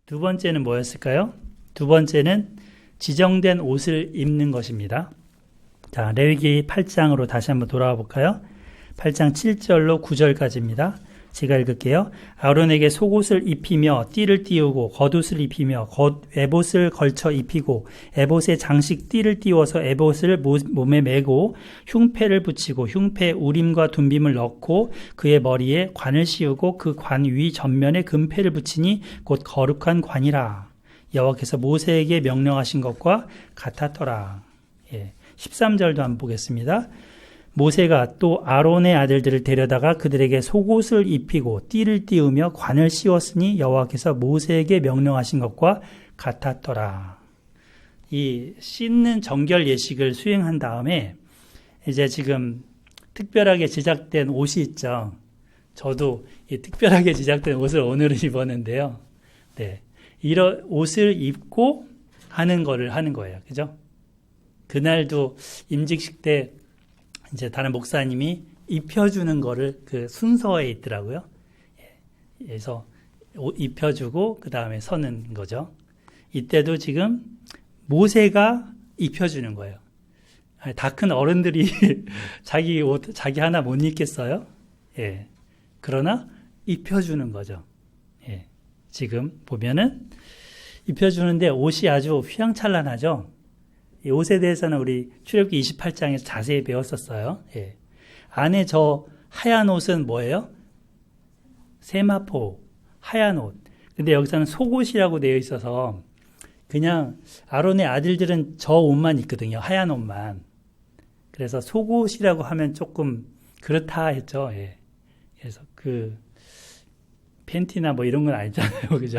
두 번째는 뭐였을까요? 두 번째는 지정된 옷을 입는 것입니다. 자, 레위기 8장으로 다시 한번 돌아와 볼까요? 8장 7절로 9절까지입니다. 제가 읽을게요. 아론에게 속옷을 입히며 띠를 띄우고 겉옷을 입히며 에봇을 걸쳐 입히고 에봇에 장식 띠를 띄워서 에봇을 몸에 메고 흉패를 붙이고 흉패에 우림과 둠빔을 넣고 그의 머리에 관을 씌우고 그 관 위 전면에 금패를 붙이니 곧 거룩한 관이라. 여호와께서 모세에게 명령하신 것과 같았더라. 13절도 한번 보겠습니다. 모세가 또 아론의 아들들을 데려다가 그들에게 속옷을 입히고 띠를 띄우며 관을 씌웠으니 여호와께서 모세에게 명령하신 것과 같았더라. 이 씻는 정결 예식을 수행한 다음에 이제 지금 특별하게 제작된 옷이 있죠. 저도 이 특별하게 제작된 옷을 오늘은 입었는데요. 네, 이런 옷을 입고 하는 거예요. 그죠? 그날도 임직식 때 이제 다른 목사님이 입혀주는 거를 그 순서에 있더라고요. 그래서 입혀주고 그 다음에 서는 거죠. 이때도 지금 모세가 입혀주는 거예요. 다 큰 어른들이 자기 옷, 자기 하나 못 입겠어요? 예. 그러나 입혀주는 거죠. 예. 지금 보면은 입혀주는데 옷이 아주 휘황찬란하죠. 이 옷에 대해서는 우리 출애굽기 28장에서 자세히 배웠었어요. 예. 안에 저 하얀 옷은 뭐예요? 세마포, 하얀 옷. 근데 여기서는 속옷이라고 되어 있어서 그냥 아론의 아들들은 저 옷만 입거든요. 하얀 옷만. 그래서 속옷이라고 하면 조금 그렇다 했죠. 예. 그래서 그 팬티나 뭐 이런 건 아니잖아요. 그죠?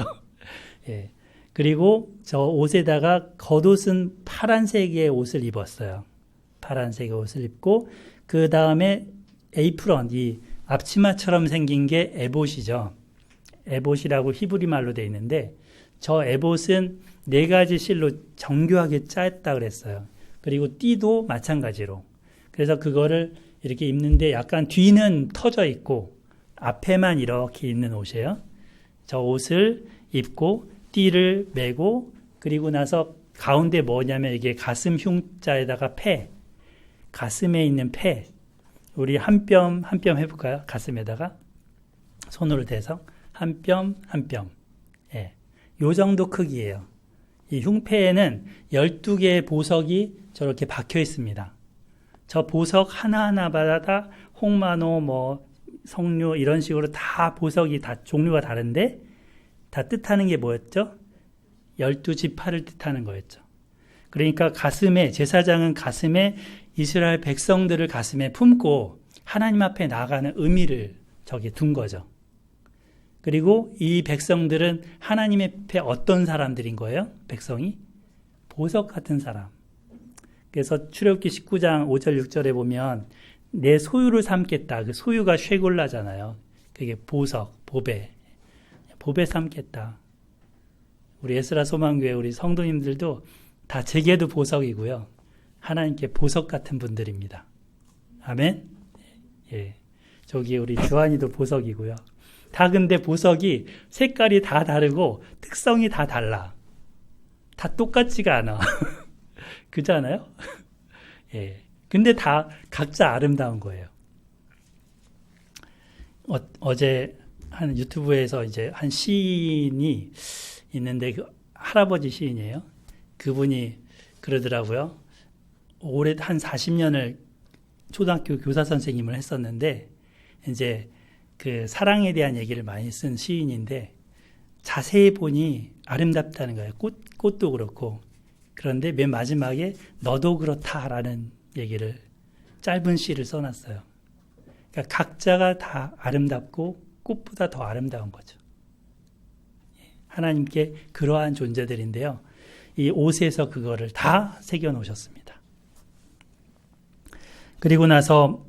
예. 그리고 저 옷에다가 겉옷은 파란색의 옷을 입었어요. 파란색의 옷을 입고 그 다음에 에이프런, 이 앞치마처럼 생긴 게 에봇이죠. 에봇이라고 히브리 말로 되어 있는데 저 에봇은 4가지 실로 정교하게 짰다 그랬어요. 그리고 띠도 마찬가지로. 그래서 그거를 이렇게 입는데 약간 뒤는 터져 있고 앞에만 이렇게 있는 옷이에요. 저 옷을 입고 띠를 메고 그리고 나서 가운데 뭐냐면 이게 가슴 흉자에다가 패, 가슴에 있는 패. 우리 한 뼘 한 뼘 해볼까요? 가슴에다가 손으로 대서 한 뼘 한 뼘. 예, 요 정도 크기예요. 이 흉패에는 12개의 보석이 저렇게 박혀 있습니다. 저 보석 하나하나마다 홍마노, 뭐 석류 이런 식으로 다 보석이 다 종류가 다른데 다 뜻하는 게 뭐였죠? 12지파를 뜻하는 거였죠. 그러니까 가슴에, 제사장은 가슴에 이스라엘 백성들을 가슴에 품고 하나님 앞에 나아가는 의미를 저기 둔 거죠. 그리고 이 백성들은 하나님 앞에 어떤 사람들인 거예요? 백성이? 보석 같은 사람. 그래서 출애굽기 19장 5절 6절에 보면 내 소유를 삼겠다. 그 소유가 쉐골라잖아요. 그게 보석, 보배. 보배 삼겠다. 우리 에스라 소망교회 우리 성도님들도 다 제게도 보석이고요. 하나님께 보석 같은 분들입니다. 아멘. 예. 저기 우리 주한이도 보석이고요. 다 근데 보석이 색깔이 다 다르고 특성이 다 달라. 다 똑같지가 않아. 그잖아요? 예. 근데 다 각자 아름다운 거예요. 어제 한 유튜브에서 이제 한 시인이 있는데 그 할아버지 시인이에요. 그분이 그러더라고요. 올해 한 40년을 초등학교 교사 선생님을 했었는데 이제 그 사랑에 대한 얘기를 많이 쓴 시인인데 자세히 보니 아름답다는 거예요. 꽃도 그렇고. 그런데 맨 마지막에 너도 그렇다라는 얘기를 짧은 시를 써놨어요. 그러니까 각자가 다 아름답고 꽃보다 더 아름다운 거죠. 하나님께 그러한 존재들인데요. 이 옷에서 그거를 다 새겨 놓으셨습니다. 그리고 나서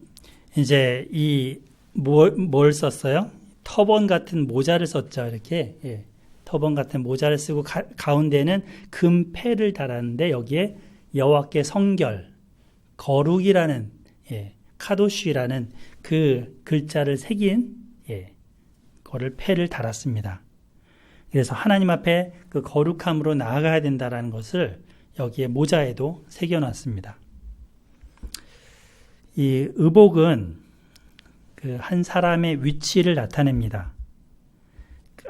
이제 이 뭘 썼어요? 터번 같은 모자를 썼죠. 이렇게 예. 터번 같은 모자를 쓰고 가운데는 금패를 달았는데 여기에 여호와께 성결, 거룩이라는 카도시라는 그 글자를 새긴 거를 패를 달았습니다. 그래서 하나님 앞에 그 거룩함으로 나아가야 된다라는 것을 여기에 모자에도 새겨놨습니다. 이 의복은 그 한 사람의 위치를 나타냅니다.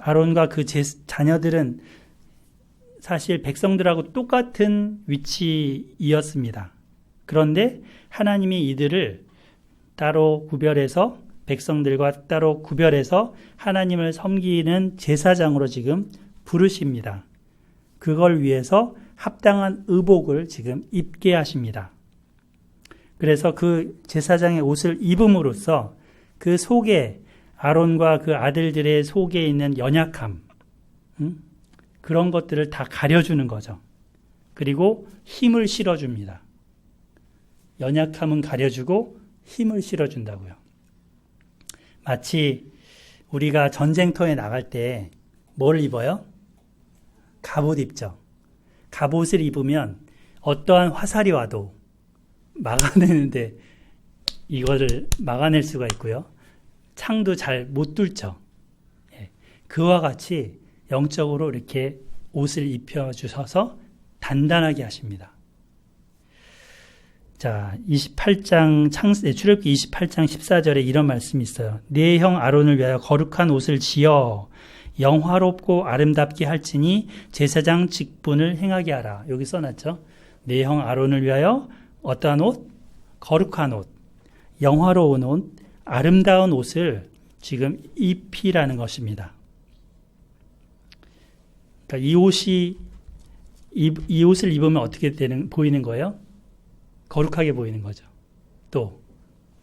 아론과 그 자녀들은 사실 백성들하고 똑같은 위치이었습니다. 그런데 하나님이 이들을 따로 구별해서 백성들과 따로 구별해서 하나님을 섬기는 제사장으로 지금 부르십니다. 그걸 위해서 합당한 의복을 지금 입게 하십니다. 그래서 그 제사장의 옷을 입음으로써 그 속에 아론과 그 아들들의 속에 있는 연약함, 그런 것들을 다 가려주는 거죠. 그리고 힘을 실어줍니다. 연약함은 가려주고 힘을 실어준다고요. 마치 우리가 전쟁터에 나갈 때 뭘 입어요? 갑옷 입죠. 갑옷을 입으면 어떠한 화살이 와도 막아내는데 이거를 막아낼 수가 있고요. 창도 잘 못 뚫죠. 그와 같이 영적으로 이렇게 옷을 입혀주셔서 단단하게 하십니다. 자, 28장, 출애굽기 28장 14절에 이런 말씀이 있어요. 네 형 아론을 위하여 거룩한 옷을 지어 영화롭고 아름답게 할지니 제사장 직분을 행하게 하라. 여기 써놨죠. 네 형 아론을 위하여 어떠한 옷? 거룩한 옷, 영화로운 옷, 아름다운 옷을 지금 입히라는 것입니다. 그러니까 이 옷을 입으면 어떻게 보이는 거예요? 거룩하게 보이는 거죠. 또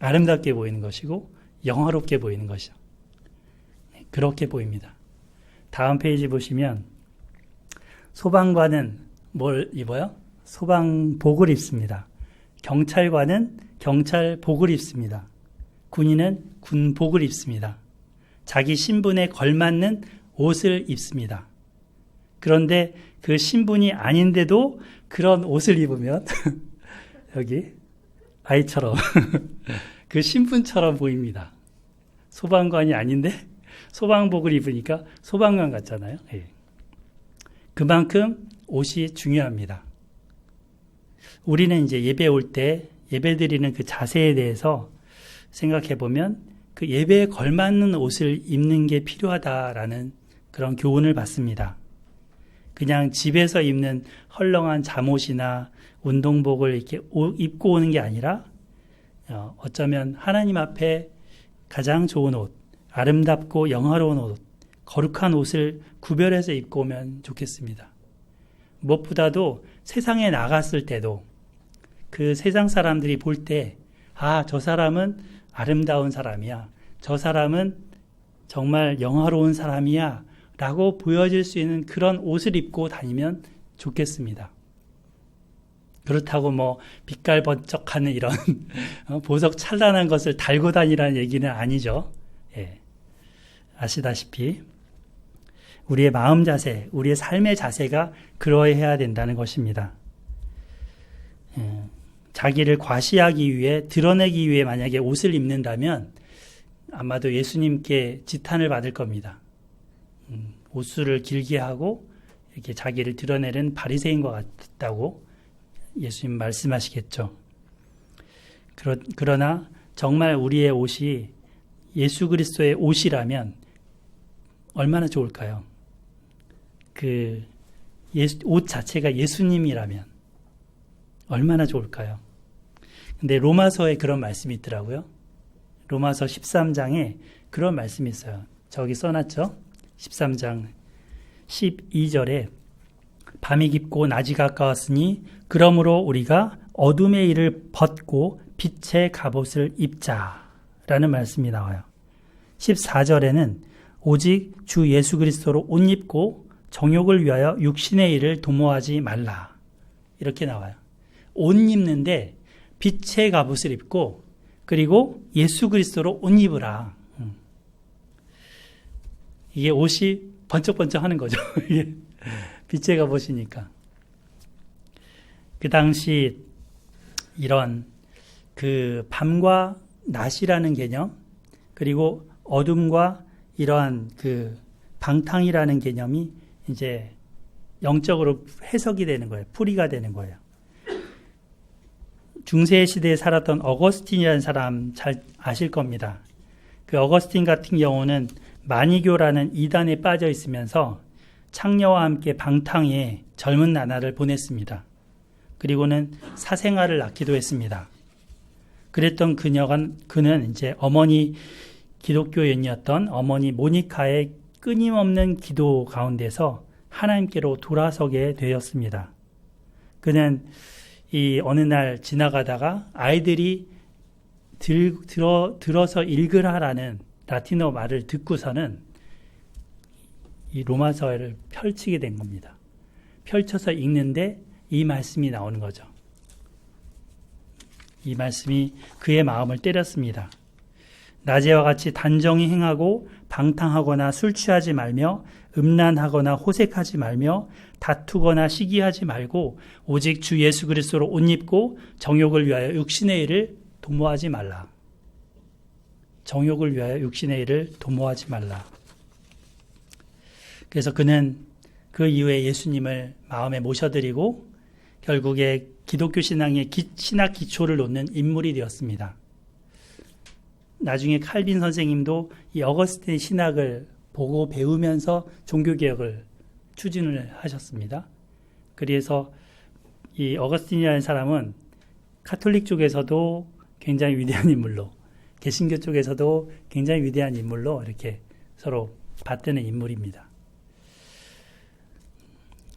아름답게 보이는 것이고 영화롭게 보이는 것이죠. 그렇게 보입니다. 다음 페이지 보시면 소방관은 뭘 입어요? 소방복을 입습니다. 경찰관은 경찰복을 입습니다. 군인은 군복을 입습니다. 자기 신분에 걸맞는 옷을 입습니다. 그런데 그 신분이 아닌데도 그런 옷을 입으면 여기 아이처럼 그 신분처럼 보입니다. 소방관이 아닌데 소방복을 입으니까 소방관 같잖아요. 예. 그만큼 옷이 중요합니다. 우리는 이제 예배 올 때 예배 드리는 그 자세에 대해서 생각해 보면 그 예배에 걸맞는 옷을 입는 게 필요하다라는 그런 교훈을 받습니다. 그냥 집에서 입는 헐렁한 잠옷이나 운동복을 이렇게 입고 오는 게 아니라 어쩌면 하나님 앞에 가장 좋은 옷, 아름답고 영화로운 옷, 거룩한 옷을 구별해서 입고 오면 좋겠습니다. 무엇보다도 세상에 나갔을 때도 그 세상 사람들이 볼 때, 저 사람은 아름다운 사람이야. 저 사람은 정말 영화로운 사람이야. 라고 보여질 수 있는 그런 옷을 입고 다니면 좋겠습니다. 그렇다고 뭐 빛깔 번쩍하는 이런 보석 찬란한 것을 달고 다니라는 얘기는 아니죠. 예. 아시다시피 우리의 마음 자세, 우리의 삶의 자세가 그러해야 된다는 것입니다. 자기를 과시하기 위해, 드러내기 위해 만약에 옷을 입는다면 아마도 예수님께 지탄을 받을 겁니다. 옷수를 길게 하고 이렇게 자기를 드러내는 바리새인과 같다고 예수님 말씀하시겠죠. 그러나 정말 우리의 옷이 예수 그리스도의 옷이라면 얼마나 좋을까요? 옷 자체가 예수님이라면 얼마나 좋을까요? 근데 로마서에 그런 말씀이 있더라고요. 로마서 13장에 그런 말씀이 있어요. 저기 써놨죠? 13장 12절에 밤이 깊고 낮이 가까웠으니 그러므로 우리가 어둠의 일을 벗고 빛의 갑옷을 입자라는 말씀이 나와요. 14절에는 오직 주 예수 그리스도로 옷 입고 정욕을 위하여 육신의 일을 도모하지 말라 이렇게 나와요. 옷 입는데 빛의 갑옷을 입고 그리고 예수 그리스도로 옷 입으라. 이게 옷이 번쩍번쩍 하는 거죠. 빛의 갑옷이니까. 그 당시 이런 그 밤과 낮이라는 개념, 그리고 어둠과 이러한 그 방탕이라는 개념이 이제 영적으로 해석이 되는 거예요. 풀이가 되는 거예요. 중세 시대에 살았던 어거스틴이라는 사람 잘 아실 겁니다. 그 어거스틴 같은 경우는 마니교라는 이단에 빠져 있으면서 창녀와 함께 방탕에 젊은 나날을 보냈습니다. 그리고는 사생아를 낳기도 했습니다. 그랬던 그는 이제 어머니 기독교인이었던 어머니 모니카의 끊임없는 기도 가운데서 하나님께로 돌아서게 되었습니다. 그는 이 어느 날 지나가다가 아이들이 들어서 읽으라라는 라틴어 말을 듣고서는 이 로마서를 펼치게 된 겁니다. 펼쳐서 읽는데 이 말씀이 나오는 거죠. 이 말씀이 그의 마음을 때렸습니다. 낮에와 같이 단정히 행하고 방탕하거나 술 취하지 말며 음란하거나 호색하지 말며 다투거나 시기하지 말고 오직 주 예수 그리스도로 옷 입고 정욕을 위하여 육신의 일을 도모하지 말라. 정욕을 위하여 육신의 일을 도모하지 말라. 그래서 그는 그 이후에 예수님을 마음에 모셔드리고 결국에 기독교 신앙의 신학 기초를 놓는 인물이 되었습니다. 나중에 칼빈 선생님도 이 어거스틴의 신학을 보고 배우면서 종교개혁을 추진을 하셨습니다. 그래서 이 어거스틴이라는 사람은 카톨릭 쪽에서도 굉장히 위대한 인물로, 개신교 쪽에서도 굉장히 위대한 인물로 이렇게 서로 받드는 인물입니다.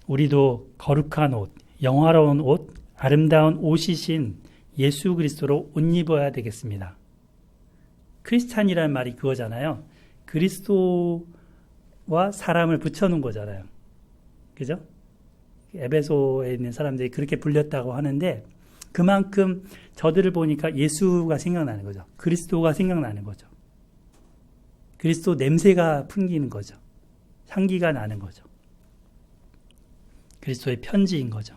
우리도 거룩한 옷, 영화로운 옷, 아름다운 옷이신 예수 그리스도로 옷 입어야 되겠습니다. 크리스찬이라는 말이 그거잖아요. 그리스도와 사람을 붙여놓은 거잖아요. 그죠? 에베소에 있는 사람들이 그렇게 불렸다고 하는데 그만큼 저들을 보니까 예수가 생각나는 거죠. 그리스도가 생각나는 거죠. 그리스도 냄새가 풍기는 거죠. 향기가 나는 거죠. 그리스도의 편지인 거죠.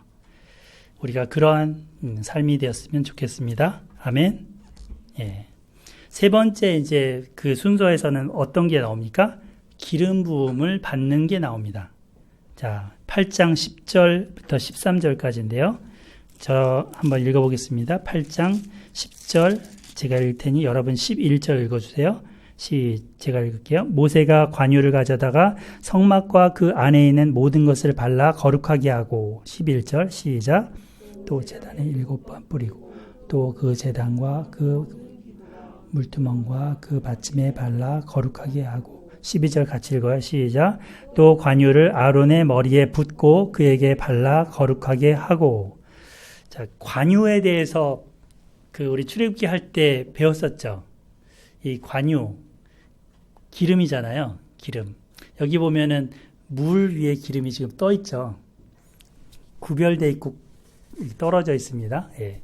우리가 그러한 삶이 되었으면 좋겠습니다. 아멘. 예. 세 번째 이제 그 순서에서는 어떤 게 나옵니까? 기름 부음을 받는 게 나옵니다. 자, 8장 10절부터 13절까지인데요. 저 한번 읽어보겠습니다. 8장 10절 제가 읽을 테니 여러분 11절 읽어주세요. 제가 읽을게요. 모세가 관유를 가져다가 성막과 그 안에 있는 모든 것을 발라 거룩하게 하고 11절 시작. 또 제단에 7번 뿌리고 또 그 제단과 그 물두멍과 그 받침에 발라 거룩하게 하고 12절 같이 읽어요. 시작. 또 관유를 아론의 머리에 붓고 그에게 발라 거룩하게 하고. 자, 관유에 대해서 그 우리 출애굽기 할 때 배웠었죠. 이 관유 기름이잖아요. 기름. 여기 보면은 물 위에 기름이 지금 떠 있죠. 구별돼 있고 떨어져 있습니다. 예.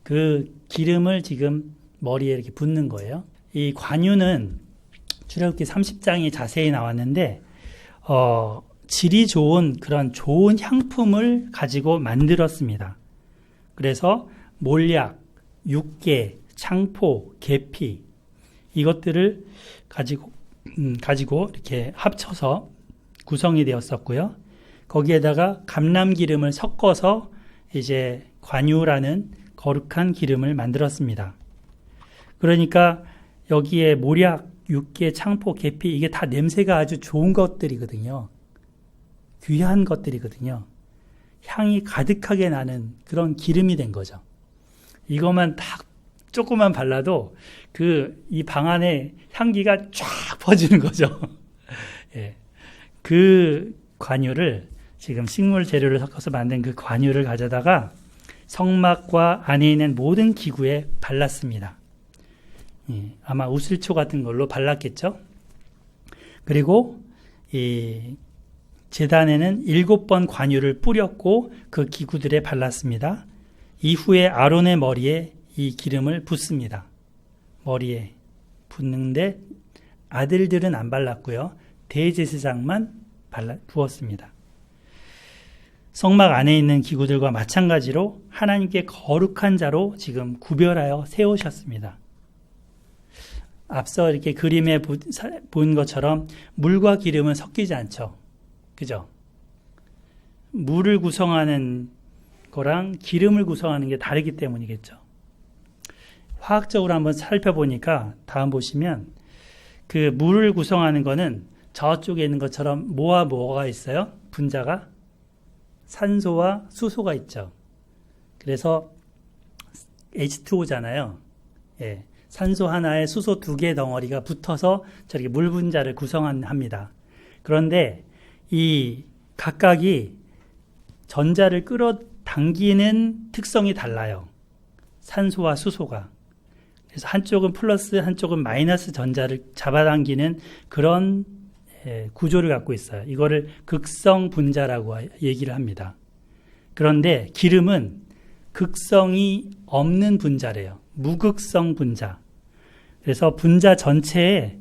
그 기름을 지금 머리에 이렇게 붓는 거예요. 이 관유는 출애굽기 30장에 자세히 나왔는데 질이 좋은 그런 좋은 향품을 가지고 만들었습니다. 그래서 몰약, 육개, 창포, 계피 이것들을 가지고 이렇게 합쳐서 구성이 되었었고요. 거기에다가 감람기름을 섞어서 이제 관유라는 거룩한 기름을 만들었습니다. 그러니까 여기에 모략, 육개, 창포, 계피 이게 다 냄새가 아주 좋은 것들이거든요. 귀한 것들이거든요. 향이 가득하게 나는 그런 기름이 된 거죠. 이것만 딱 조금만 발라도 이 방 안에 향기가 쫙 퍼지는 거죠. 예. 그 관유를 지금 식물 재료를 섞어서 만든 그 관유를 가져다가 성막과 안에 있는 모든 기구에 발랐습니다. 예. 아마 우슬초 같은 걸로 발랐겠죠. 그리고 이 제단에는 7번 관유를 뿌렸고 그 기구들에 발랐습니다. 이후에 아론의 머리에 이 기름을 붓습니다. 머리에 붓는데 아들들은 안 발랐고요. 대제사장만 부었습니다. 성막 안에 있는 기구들과 마찬가지로 하나님께 거룩한 자로 지금 구별하여 세우셨습니다. 앞서 이렇게 그림에 본 것처럼 물과 기름은 섞이지 않죠. 그죠? 물을 구성하는 거랑 기름을 구성하는 게 다르기 때문이겠죠. 화학적으로 한번 살펴보니까 다음 보시면 그 물을 구성하는 거는 저쪽에 있는 것처럼 뭐와 뭐가 있어요? 분자가 산소와 수소가 있죠. 그래서 H2O잖아요. 예, 산소 하나에 수소 2개 덩어리가 붙어서 저렇게 물 분자를 구성합니다. 그런데 이 각각이 전자를 끌어당기는 특성이 달라요. 산소와 수소가. 그래서 한쪽은 플러스, 한쪽은 마이너스 전자를 잡아당기는 그런 구조를 갖고 있어요. 이거를 극성 분자라고 얘기를 합니다. 그런데 기름은 극성이 없는 분자래요. 무극성 분자. 그래서 분자 전체에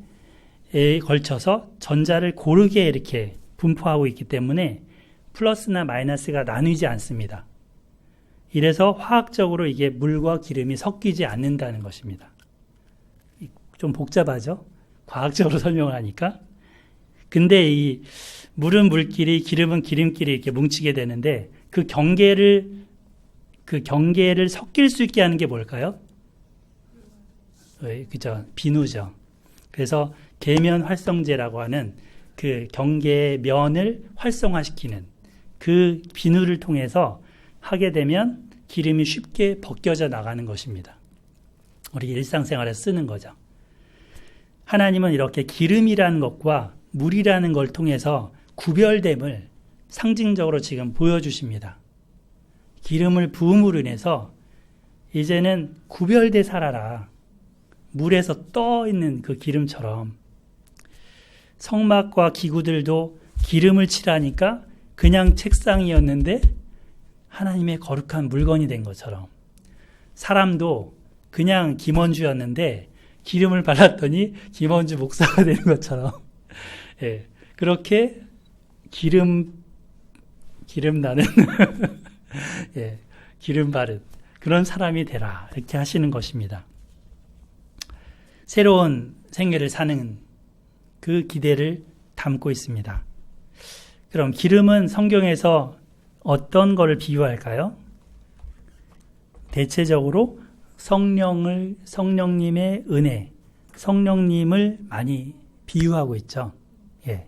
걸쳐서 전자를 고르게 이렇게 분포하고 있기 때문에 플러스나 마이너스가 나뉘지 않습니다. 이래서 화학적으로 이게 물과 기름이 섞이지 않는다는 것입니다. 좀 복잡하죠? 과학적으로 설명을 하니까. 근데 이 물은 물끼리, 기름은 기름끼리 이렇게 뭉치게 되는데 그 경계를 섞일 수 있게 하는 게 뭘까요? 그죠? 비누죠. 그래서 계면 활성제라고 하는 그 경계의 면을 활성화시키는 그 비누를 통해서 하게 되면 기름이 쉽게 벗겨져 나가는 것입니다. 우리 일상생활에 쓰는 거죠. 하나님은 이렇게 기름이라는 것과 물이라는 걸 통해서 구별됨을 상징적으로 지금 보여주십니다. 기름을 부음으로 인해서 이제는 구별돼 살아라. 물에서 떠 있는 그 기름처럼 성막과 기구들도 기름을 칠하니까 그냥 책상이었는데 하나님의 거룩한 물건이 된 것처럼 사람도 그냥 김원주였는데 기름을 발랐더니 김원주 목사가 되는 것처럼 예, 그렇게 기름 나는 예, 기름 바른 그런 사람이 되라 이렇게 하시는 것입니다. 새로운 생애를 사는 그 기대를 담고 있습니다. 그럼 기름은 성경에서 어떤 것을 비유할까요? 대체적으로 성령님의 은혜, 성령님을 많이 비유하고 있죠. 예.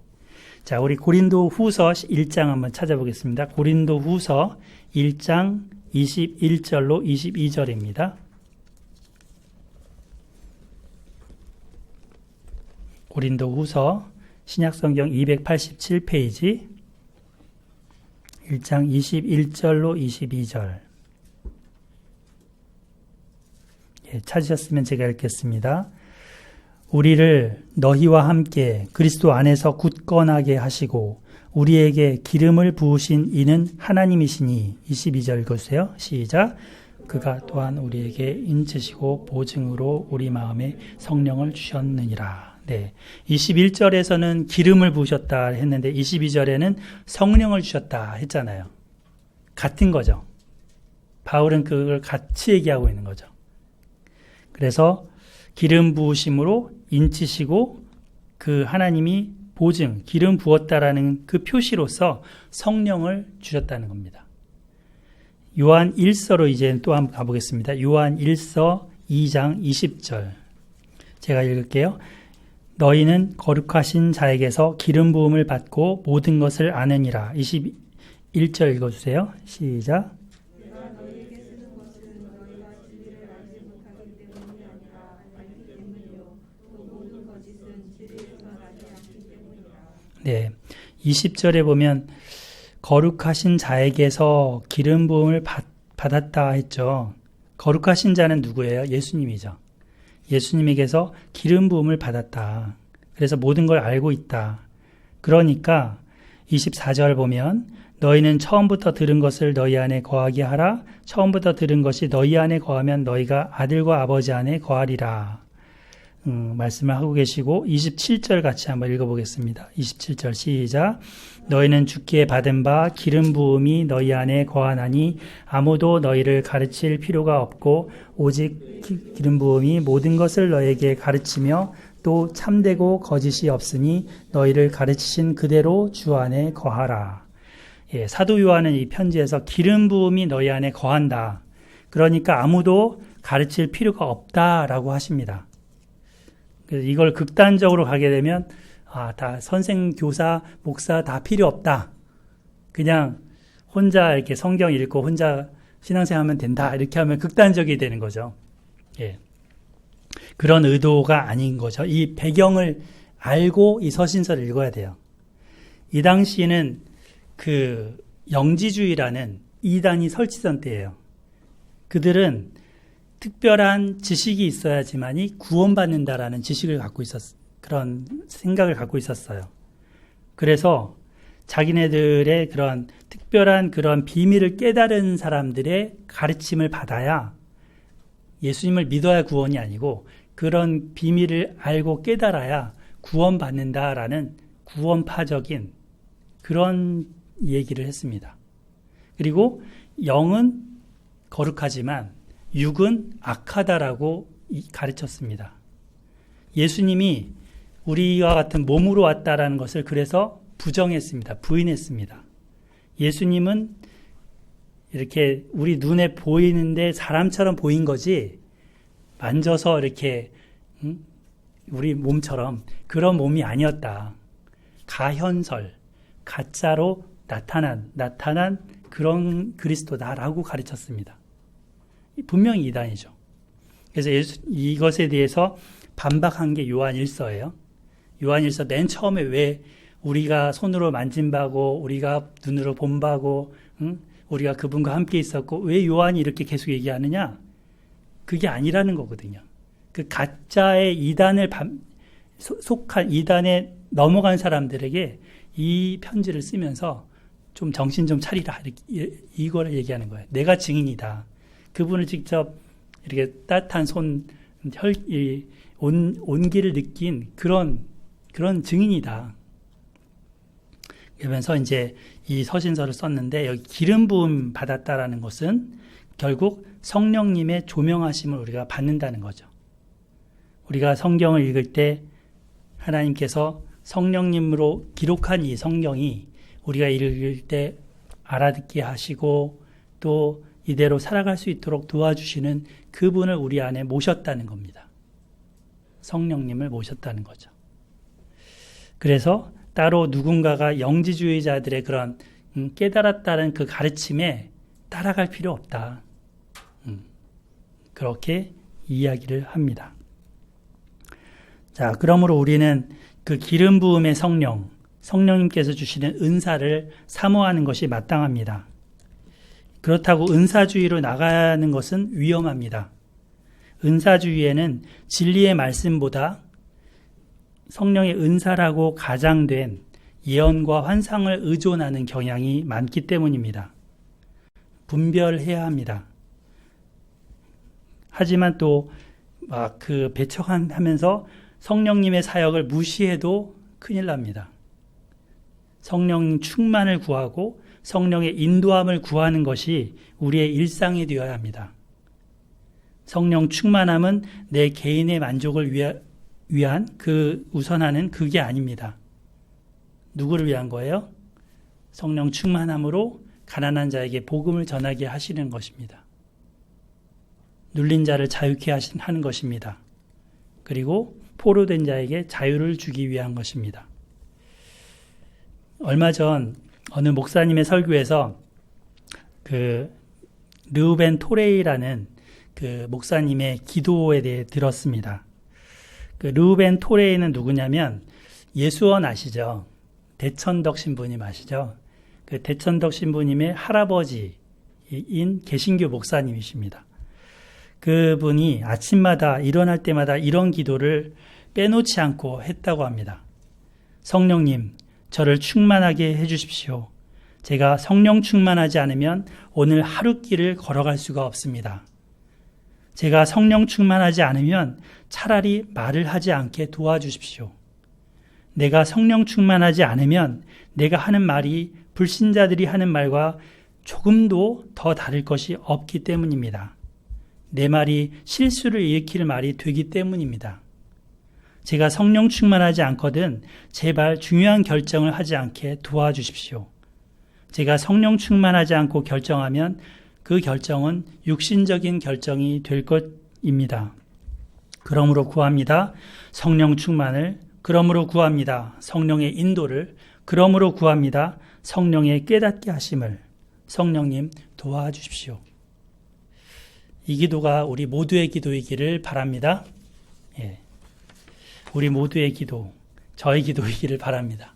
자, 우리 고린도 후서 1장 한번 찾아보겠습니다. 고린도 후서 1장 21절로 22절입니다. 고린도 후서 신약성경 287페이지 1장 21절로 22절. 예, 찾으셨으면 제가 읽겠습니다. 우리를 너희와 함께 그리스도 안에서 굳건하게 하시고 우리에게 기름을 부으신 이는 하나님이시니 22절 읽어주세요. 시작. 그가 또한 우리에게 인치시고 보증으로 우리 마음에 성령을 주셨느니라. 네, 21절에서는 기름을 부으셨다 했는데 22절에는 성령을 주셨다 했잖아요. 같은 거죠. 바울은 그걸 같이 얘기하고 있는 거죠. 그래서 기름 부으심으로 인치시고 그 하나님이 보증, 기름 부었다라는 그 표시로서 성령을 주셨다는 겁니다. 요한 1서로 이제 또 한번 가보겠습니다. 요한 1서 2장 20절. 제가 읽을게요. 너희는 거룩하신 자에게서 기름 부음을 받고 모든 것을 아느니라. 21절 읽어주세요. 시작. 네, 20절에 보면 거룩하신 자에게서 기름 부음을 받았다 했죠. 거룩하신 자는 누구예요? 예수님이죠. 예수님에게서 기름 부음을 받았다. 그래서 모든 걸 알고 있다. 그러니까 24절 보면 너희는 처음부터 들은 것을 너희 안에 거하게 하라. 처음부터 들은 것이 너희 안에 거하면 너희가 아들과 아버지 안에 거하리라. 말씀을 하고 계시고 27절 같이 한번 읽어보겠습니다. 27절 시작. 너희는 주께 받은 바 기름 부음이 너희 안에 거하나니 아무도 너희를 가르칠 필요가 없고 오직 기름 부음이 모든 것을 너희에게 가르치며 또 참되고 거짓이 없으니 너희를 가르치신 그대로 주 안에 거하라. 예, 사도 요한은 이 편지에서 기름 부음이 너희 안에 거한다. 그러니까 아무도 가르칠 필요가 없다라고 하십니다. 그래서 이걸 극단적으로 가게 되면 다 선생, 교사, 목사 다 필요 없다. 그냥 혼자 이렇게 성경 읽고 혼자 신앙생활하면 된다. 이렇게 하면 극단적이 되는 거죠. 예. 그런 의도가 아닌 거죠. 이 배경을 알고 이 서신서를 읽어야 돼요. 이 당시에는 그 영지주의라는 이단이 설치던 때예요. 그들은 특별한 지식이 있어야지만이 구원받는다라는 지식을 갖고 그런 생각을 갖고 있었어요. 그래서 자기네들의 그런 특별한 그런 비밀을 깨달은 사람들의 가르침을 받아야 예수님을 믿어야 구원이 아니고 그런 비밀을 알고 깨달아야 구원받는다라는 구원파적인 그런 얘기를 했습니다. 그리고 영은 거룩하지만 육은 악하다라고 가르쳤습니다. 예수님이 우리와 같은 몸으로 왔다라는 것을 그래서 부정했습니다. 부인했습니다. 예수님은 이렇게 우리 눈에 보이는데 사람처럼 보인 거지 만져서 이렇게 우리 몸처럼 그런 몸이 아니었다. 가현설, 가짜로 나타난 그런 그리스도다라고 가르쳤습니다. 분명히 이단이죠. 그래서 이것에 대해서 반박한 게 요한일서예요. 요한일서 맨 처음에 왜 우리가 손으로 만진 바고 우리가 눈으로 본 바고 우리가 그분과 함께 있었고 왜 요한이 이렇게 계속 얘기하느냐? 그게 아니라는 거거든요. 그 가짜의 이단을 속한 이단에 넘어간 사람들에게 이 편지를 쓰면서 좀 정신 좀 차리라 이거를 얘기하는 거예요. 내가 증인이다. 그분을 직접 이렇게 따뜻한 온기를 느낀 그런 증인이다. 그러면서 이제 이 서신서를 썼는데 여기 기름 부음 받았다라는 것은 결국 성령님의 조명하심을 우리가 받는다는 거죠. 우리가 성경을 읽을 때 하나님께서 성령님으로 기록한 이 성경이 우리가 읽을 때 알아듣게 하시고 또 이대로 살아갈 수 있도록 도와주시는 그분을 우리 안에 모셨다는 겁니다. 성령님을 모셨다는 거죠. 그래서 따로 누군가가 영지주의자들의 그런 깨달았다는 그 가르침에 따라갈 필요 없다. 그렇게 이야기를 합니다. 자, 그러므로 우리는 그 기름 부음의 성령님께서 주시는 은사를 사모하는 것이 마땅합니다. 그렇다고 은사주의로 나가는 것은 위험합니다. 은사주의에는 진리의 말씀보다 성령의 은사라고 가장된 예언과 환상을 의존하는 경향이 많기 때문입니다. 분별해야 합니다. 하지만 또 막 그 배척하면서 성령님의 사역을 무시해도 큰일 납니다. 성령 충만을 구하고 성령의 인도함을 구하는 것이 우리의 일상이 되어야 합니다. 성령 충만함은 내 개인의 만족을 위한 그 우선하는 그게 아닙니다. 누구를 위한 거예요? 성령 충만함으로 가난한 자에게 복음을 전하게 하시는 것입니다. 눌린 자를 자유케 하는 것입니다. 그리고 포로된 자에게 자유를 주기 위한 것입니다. 얼마 전 어느 목사님의 설교에서 그 르우벤 토레이라는 그 목사님의 기도에 대해 들었습니다. 그 르우벤 토레이는 누구냐면 예수원 아시죠? 대천덕 신부님 아시죠? 그 대천덕 신부님의 할아버지인 개신교 목사님이십니다. 그분이 아침마다 일어날 때마다 이런 기도를 빼놓지 않고 했다고 합니다. 성령님, 저를 충만하게 해주십시오. 제가 성령 충만하지 않으면 오늘 하루 길을 걸어갈 수가 없습니다. 제가 성령 충만하지 않으면 차라리 말을 하지 않게 도와주십시오. 내가 성령 충만하지 않으면 내가 하는 말이 불신자들이 하는 말과 조금도 더 다를 것이 없기 때문입니다. 내 말이 실수를 일으킬 말이 되기 때문입니다. 제가 성령 충만하지 않거든 제발 중요한 결정을 하지 않게 도와주십시오. 제가 성령 충만하지 않고 결정하면 그 결정은 육신적인 결정이 될 것입니다. 그러므로 구합니다. 성령 충만을, 그러므로 구합니다. 성령의 인도를, 그러므로 구합니다. 성령의 깨닫게 하심을. 성령님 도와주십시오. 이 기도가 우리 모두의 기도이기를 바랍니다. 예. 우리 모두의 기도, 저의 기도이기를 바랍니다.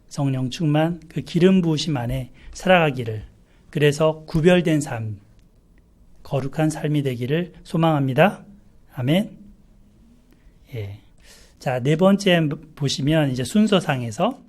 성령 충만, 그 기름 부으심 안에 살아가기를, 그래서 구별된 삶, 거룩한 삶이 되기를 소망합니다. 아멘. 예. 자, 네 번째 보시면 이제 순서상에서